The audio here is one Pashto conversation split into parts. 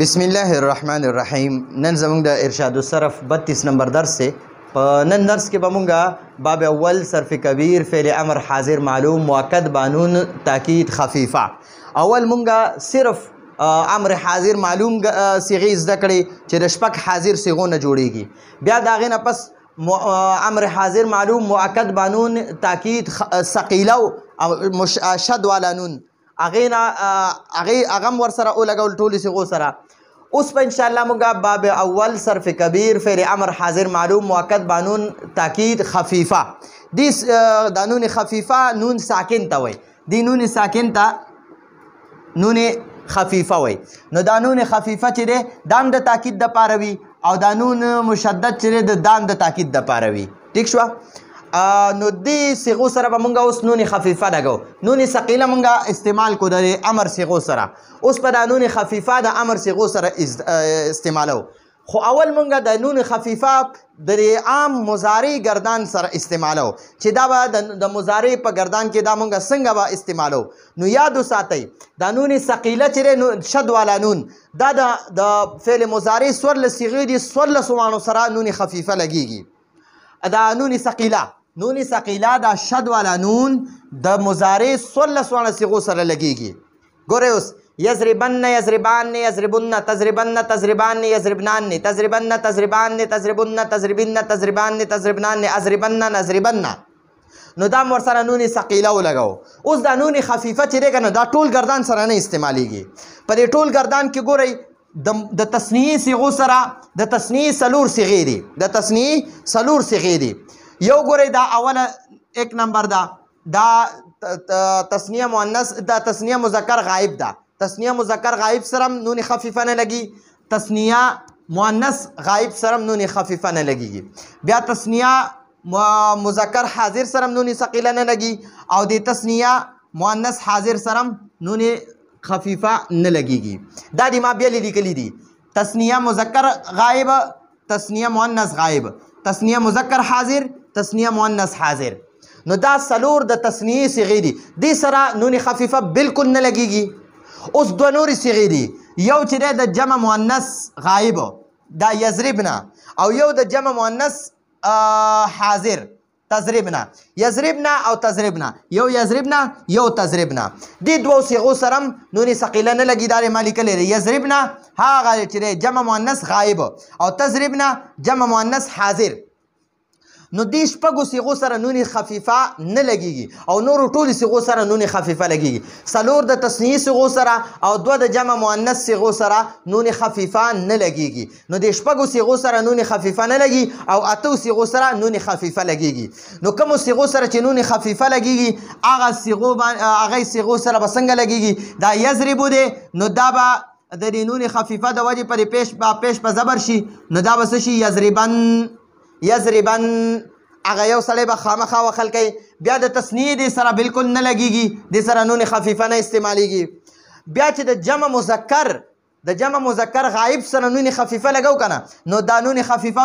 بسم الله الرحمن الرحیم. نن زمونږ د ارشاد الصرف 32 نمبر درس سے نن درس کې به مونږه باب اول صرف کبیر فعل امر حاضر معلوم مؤکد بانون تاکید خفیفه. اول مونږه صرف امر حاضر معلوم صيغه زده کړې چې د شپږ حاضر صيغو نه جوړیږي. بیا د هغې نه پس امر حاضر معلوم مؤکد بانون تاکید ثقیله شد والا نون هغه ورسره ولګول ټولې صيغو سره. اوس په انشاءالله مونږ باب اول صرف کبیر فعل امر حاضر معلوم مؤکد بانون تاکید خفیفه. دی دا نون خفیفه نون ساکن ته وایي. دی نون ساکن ته نون خفیفه وایي. نو دا نون خفیفه چې دی دام د تاکید دپاره وي او دا نون مشدد چې دی د دام د تاکید دپاره وي. ټیک شوه؟ نو دې صيغو سره به مونږ اوس نون خفیفه لګو. نون ثقیله مونږ استعمال کو د امر صيغو سره. اوس په دا نون خفیفه د امر صيغو سره استعمالو. خو اول مونږ د نون خفیفه د عام مضارع گردان سره استعمالو چې دا به د مضارع په گردان کې دا مونږ څنګه به استعمالو. نو یاد وساتئ دا نون ثقیله چې شد والا نون دا د فعل مضارع 14 صيغې دي 14 وانو سره نون خفیفه لګیږي. دا نون ثقیله دا شد والا نون د مضارع 14 وانه صيغو سره لګیږي. ګورئ اوس یضربن یضربان یضربن تضربن تضربان یضربنان تضربن تضربان تضربن تضربن تضربان تضربنان اضربن نضربن. نو دا ورسره نون ثقیله ولګو. اوس دا نون خفیفه چې دی کنه دا ټول گردان سره نه استعمالیږي. په دې ټول گردان کې ګورئ د تثنیې صيغو سره د تثنیې څلور صيغې دي. د تثنیې څلور صيغې دي. یو ګورئ دا اوله 1 نمبر دا تثنیه مؤنث دا تثنیه مذکر غائب ده. تثنیه مذکر غائب سره نون خفیفه نه لګي. تثنیه مؤنث غائب سره نون خفیفه نه لګي. بیا تثنیه مذکر حاضر سره نون ثقیله نه لګي او د تثنیه مؤنث حاضر سره نون خفیفه نه لګيږي. دا دی ما بیا لیکلي دي. تثنیه مذکر غائب تثنیه مؤنث غائب تثنیه مذکر حاضر تثنیه مؤنث حاضر. نو دا څلور د تثنیې صيغې دي. دې سره نون خفیفه بالکل نه لګيږي. اوس دوه نورې صيغې دي. یو چې دی د جمع مؤنث غائب دا یضربنا او یو د جمع مؤنث حاضر تضربنا. یضربنا او تضربنا یو یضربنا یو تضربنا. دې دوو صيغو سره نون ثقیله نه لګي. دا ما لیکلی دی. یضربنا هغه چې دی جمع مؤنث غائب او تضربنا جمع مؤنث حاضر. نو دې شپږو صيغو سره نون خفیفه نه لګيږي او نورو ټولو صيغو سره نون خفیفه لګيږي. څلور د تثنیې صيغو سره او دوه د جمع مؤنث صيغو سره نون خفیفه نه لګيږي. نو د شپږو صيغو سره نون خفیفه نه لګي او اتو صيغو سره نون خفیفه لګيږي. نو کوم صيغو سره چې نون خفیفه لګيږي هغه صيغو سره به څنګه لګيږي. دا یضربو دی نو دا به د نون خفیفه د وجې پرې پیش په زبر شي. نو دا به څه شي یضربن یضربن هغه یو سړی به خامخا وخل کوي. بیا د تثنیې دې سره بالکل نه لګیږي. دې سره نون خفیفه نه استعمالیږي. بیا چې د جمع مذکر غائب سره نون خفیفه لګو کنه نو دا نون خفیفه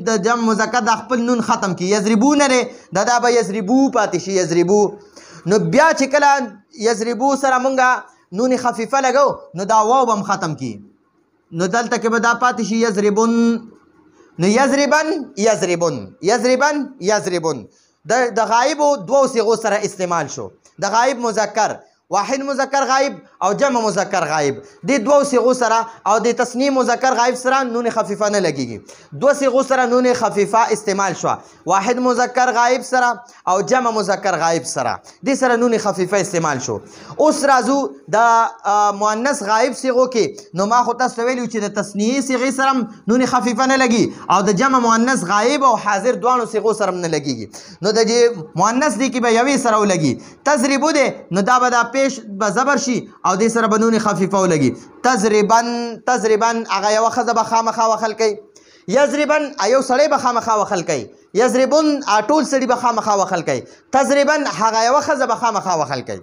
د جمع مذکر د خپل نون ختم کی. یضربو نه دی دا به یضربو پاتې شي یضربو. نو بیا چې کله یضربو سره مونږه نون خفیفه لګو نو دا واو به هم ختم کی. نو دلته کې به دا پاتې شي یضربون. نو یضربن یضربن یضربن یضربن د غائب دوو صيغو سره استعمال شو. د غائب مذکر واحد مذکر غائب او جمع مذکر غائب دې دوو صيغو سره او د تثنیه مذکر غائب سره نون خفیفه نه لګيږي. دوه صيغو سره نون خفیفه استعمال شو. واحد مذکر غائب سره او جمع مذکر غائب سره دې سره نون خفیفه استعمال شو. اوس راځو د مؤنث غائب صيغو کې. نو ما خو تاسو ویلو چې د تثنیه صيغې سره نون خفیفه نه لګي او د جمع مؤنث غائب او حاضر دوانو صيغو سره نه لګيږي. نو د مؤنث دي کې به یوې سره ولګي. تضربو دی نو دا به پیش به زبر شي او دې سره به نون خفیفه ولګي. تضربن هغه یوه ښځه به خامخا وخل کوي. یضربن یو سړی به خامخا وخل کوي. یضربن ټول سړي به خامخا وخل کوي. تضربن هغه یوه ښځه به خامخا وخل کوي.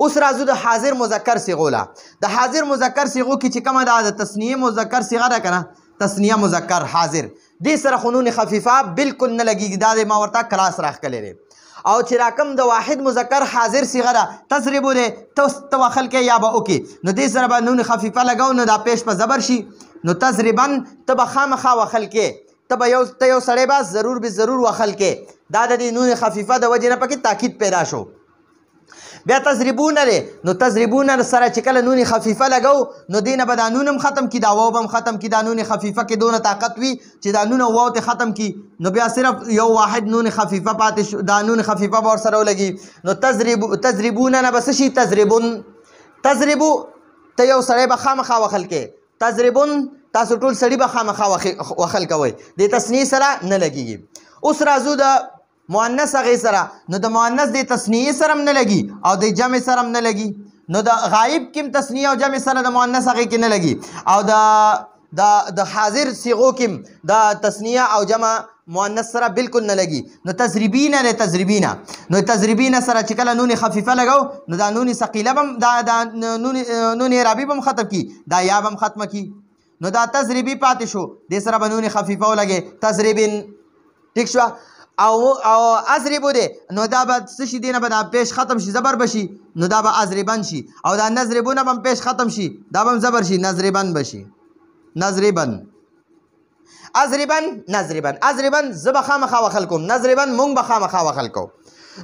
اوس راځو د حاضر مذکر صيغو له. د حاضر مذکر صيغو کې چې کومه ده د تثنیه مذکر صيغه ده کنه تثنیه مذکر حاضر دې سره خو نون خفیفه بالکل نه لګيږي. دا ما ورته کلاس راښکلی دی. او چې راکم د واحد مذکر حاضر صيغه ده تضربو دی ته وخل کې یا به وکې نو دې سره به نون خفیفه لګو نو دا پیش په زبر شي نو تضربن ته به خامخا وخل کې ته یو سړی به ضرور به ضرور وخل کې دا د دې نون خفیفه د وجې نه پکې تاکید پیدا شو بیا تضربون دی نو تضربون سره چې کله نون خفیفه لګو نو دې نه به دا نون هم ختم کي دا واو به هم ختم کي دا نون خفیفه کې دونه طاقت وي چې دا نون واو ته ختم کي نو بیا صرف یو واحد نون خفیفه پاتې شو دا نون خفیفه به ورسره ولګي نو تضربون نه بس شي تضربون تضربو ته یو سړی به خامخا وخل کې تضربون تاسو ټول سړي به خامخا وخل کوئ د تثنیې سره نه لګېږي اوس راځو د مؤنث هغې سره نو د مؤنث د تثنیې سره هم نه لګي او د جمع سره هم نه لګي نو د غایب کې هم تثنیې او جمع سره د مؤنث هغې کې نه لګي او د حاضر صیغو کې هم د تثنیه او جمع مؤنث سره بالکل نه لګي نو تضربینه د تضربینه نو تضربینه سره چې کله نون خفیفه لګو نو دا نون ثقیله به دا نون اعرابي به هم ختم کی دا یا به هم ختمه کی نو دا تضربی پاتې شو دې سره به نون خفیفه ولګي تضربین ټیک شو او اضربو دی نو دا به څه شي دی نه به دا پیش ختم شي زبر به شي نو دا به اضربن شي او دا نضربونه به هم پیش ختم شي دا به هم زبر شي نضربن به شي نضربن اضربن زه به خامخا وخل کوم نضربن مونږ به خامخا وخل کوو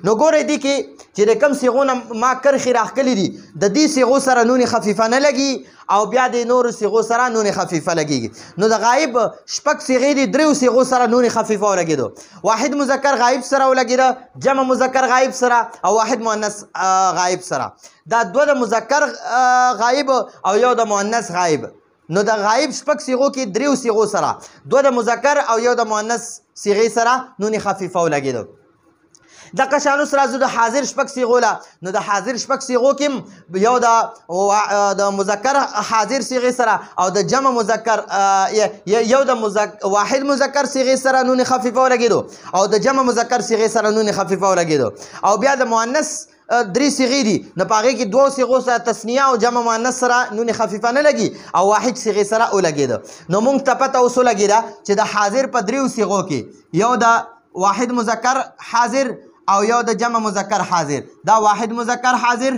نو ګورئ دې کې چې د کوم صیغونه ما کرښې راښکلي دي د دې صیغو سره نون خفیفه نه لګي او بیا د نورو صیغو سره نون خفیفه لګېږي نو د غایب شپږ صیغې دي دریو صیغو سره نون خفیفه ولګېدو واحد مذکر غایب سره ولګېده جمع مذکر غایب سره او واحد مؤنث غایب سره دا دوه د مذکر غایب او یو د مؤنث غایب نو د غایب شپږ صیغو کې دریو صیغو سره دوه د مذکر او یو د مؤنث صیغې سره نون خفیفه ولګېدو دغه شان اوس راځو د حاضر شپږ صیغو له نو د حاضر شپږ صیغو کې یو د مذکر حاضر صیغې سره او د جمع مذکر یو د واحد مذکر صیغې سره نون خفیفه ولګېدو او د جمع مذکر صیغې سره نون خفیفه ولګېدو او بیا د مؤنث درې صیغې دي نو په هغې کې دوو صیغو سره تثنیه او جمع مؤنث سره نون خفیفه نه لګي او واحد صیغې سره ولګېده نو موږ ته پته اوس ولګېده چې د حاضر په دریو صیغو کې یو د واحد مذکر حاضر او یو د جمع مذکر حاضر دا واحد مذکر حاضر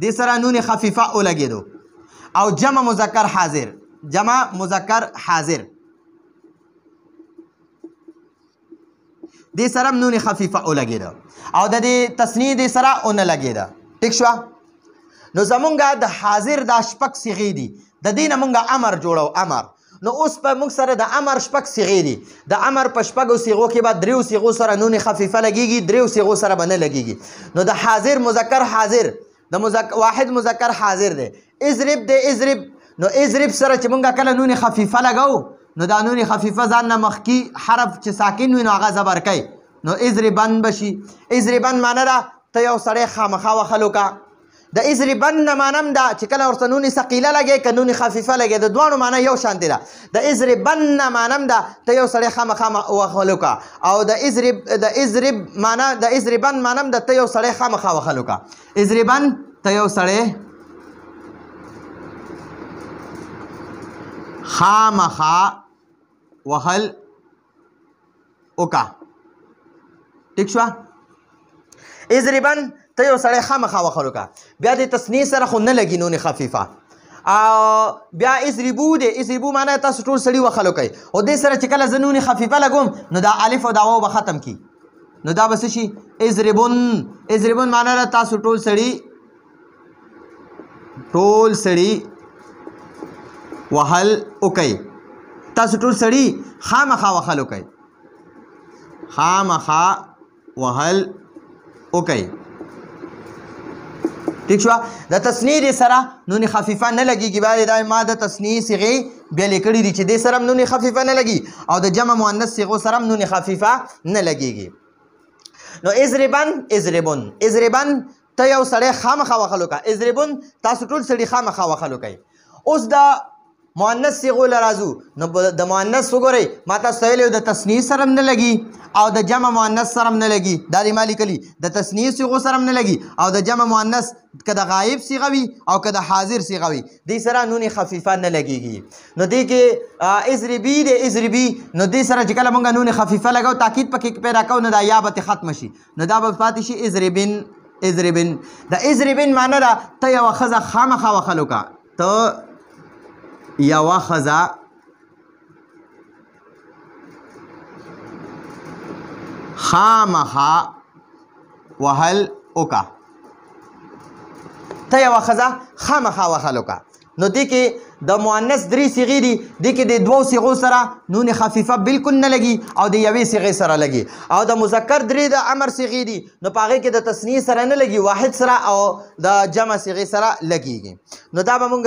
دې سره نون خفیفه ولګېدو او جمع مذکر حاضر دې سره نون خفیفه ولګېده او د دې تثنیې دې سره ونه لګېده ټیک شوه نو زمونږ د حاضر دا شپږ صیغې دي د دې نه مونږ امر جوړو امر نو اوس په موږ سره د امر شپږ صیغې دي د امر په شپږو صیغو کې به دریو صیغو سره نون خفیفه لګېږي دریو صیغو سره به نه لګېږي نو د حاضر مذکر حاضر د واحد مذکر حاضر دی اضرب دی اضرب نو اضرب سره چې موږ کله نون خفیفه لګو نو دا نون خفیفه ځان نه مخکې حرف چې ساکن وي نو هغه زبر کوي نو اضربن به شي اضربن معنی ده ته یو سړی خامخا وخل وکړه د اضربن معنی دا چې کله ورته نون ثقیله لګې که نون خفیفه لګې د دواړو معنی یو شانتې ده د اضربن معنی دا ته یو سړی خامخا وخل وکړه او د اضربن معنی دا ته یو سړی خامخا وخل وکړه اضربن ته یو سړی خامخا وخل وکړه ټیک شوه اضربن ته یو سړی خامخا وخل وکړه بیا د تثنیې سره خو نه لګي نون خفیفه بیا اضربو دی اضربو معنی تاسو ټول سړي وخل وکئ او دې سره چې کله زه نون خفیفه لګوم نو دا الف او دا واو به ختم کی نو دا به څه شي اضربون معنی ده تاسو ټول سړي وهل وکئ تاسو ټول سړي خامخا وخل وکئ خامخا وهل وکئ ٹھیک شو د تثنیې دې سره نون خفیفه نه لګېږي بیا دا ما د تثنیې صیغې بیا لیکلي دي چې دې سره هم نون خفیفه نه لګي او د جمع مؤنث صیغو سره هم نون خفیفه نه لګېږي نو اضربن ته یو سړی خامخا وخل وکړه اضربن تاسو ټول سړي خامخا وخل وکئ اوس د مؤنث صيغو لرازو نو د مؤنث وګورئ ما تاسو ته ویلي د تثنیې سره هم نه لګي او د جمع مؤنث سره هم نه لګي دا دې ما لیکلي د تثنیې صيغو سره هم نه لګي او د جمع مؤنث که د غایب صيغه وي او که د حاضر صيغه وي دې سره نون خفیفه نه لګېږي نو دې کې اضربي د اضربي نو دې سره چې کله مونږ نون خفیفه لګو تاکید پکې پیدا کوو نو دا یا به ختم شي نو دا به پاتې شي اضربن اضربن د اضربن معنی ده ته یوه ښځه خامخا وهلو کا ته یوه ښځه خامخا وهل وکا ته یوه ښځه خامخا وهل وکا نو دې کې د مؤنث درې صیغې دي دې کې د دوو صیغو سره نون خفیفه بالکل نه لګي او د یوې صیغې سره لګي او د مذکر درې د امر صیغې دي نو په هغې کې د تثنیې سره نه لګي واحد سره او د جمع صیغې سره لګیږي نو دا به مونږ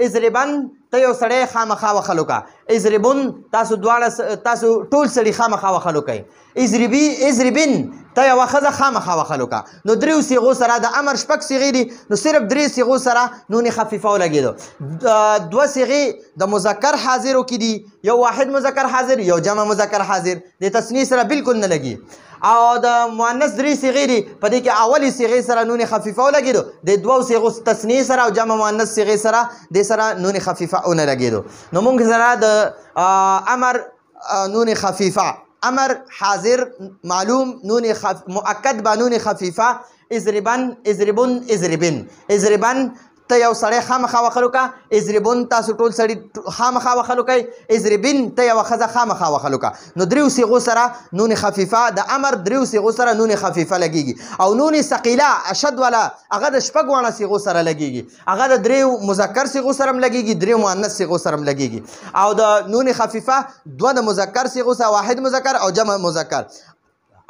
اضربن ته یو سړی خامخا وهل وکړه اضربن تاسو دواړه تاسو ټول سړي خامخا وهل وکئ اضربي اضربن ته یوه ښځه خامخا وهل وکړه نو دریو صیغو سره د امر شپږ صیغې دي نو صرف درې صیغو سره نون خفیفه ولګېدو دوه صیغې د مذکر حاضرو کې دي یو واحد مذکر حاضر یو جمع مذکر حاضر د تثنیې سره بالکل نه لګي او د مؤنث درې صیغې دي په دې کې اولې صیغې سره نون خفیفه ولګېدو د دوو صیغو تثنیې سره او جمع مؤنث صیغې سره د سره نون خفیفه ونه لګېدو نو مونږ سره د امر نون خفیفه امر حاضر معلوم نون مؤکد با نون خفیفه اضربن اضربن اضربن اضربن ته یو سړی خامخا وهل وکړه اضربن تاسو ټول سړي خامخا وهل وکئ اضربن ته یوه ښځه خامخا وهل وکړه نو دریو صیغو سره نون خفیفه د امر دریو صیغو سره نون خفیفه لګیږي او نون ثقیله اشد والا هغه د شپږ واړه صیغو سره لګیږي هغه د دریو مذکر صیغو سره هم لګیږي دریو مؤنث صیغو سره هم لګیږي او د نون خفیفه دوه د مذکر صیغو سره واحد مذکر او جمع مذکر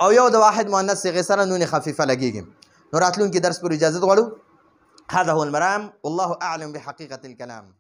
او یو د واحد مؤنث صیغې سره نون خفیفه لګیږي نو راتلونکي درس پر اجازه غواړو هذا هو المرام والله أعلم بحقيقة الكلام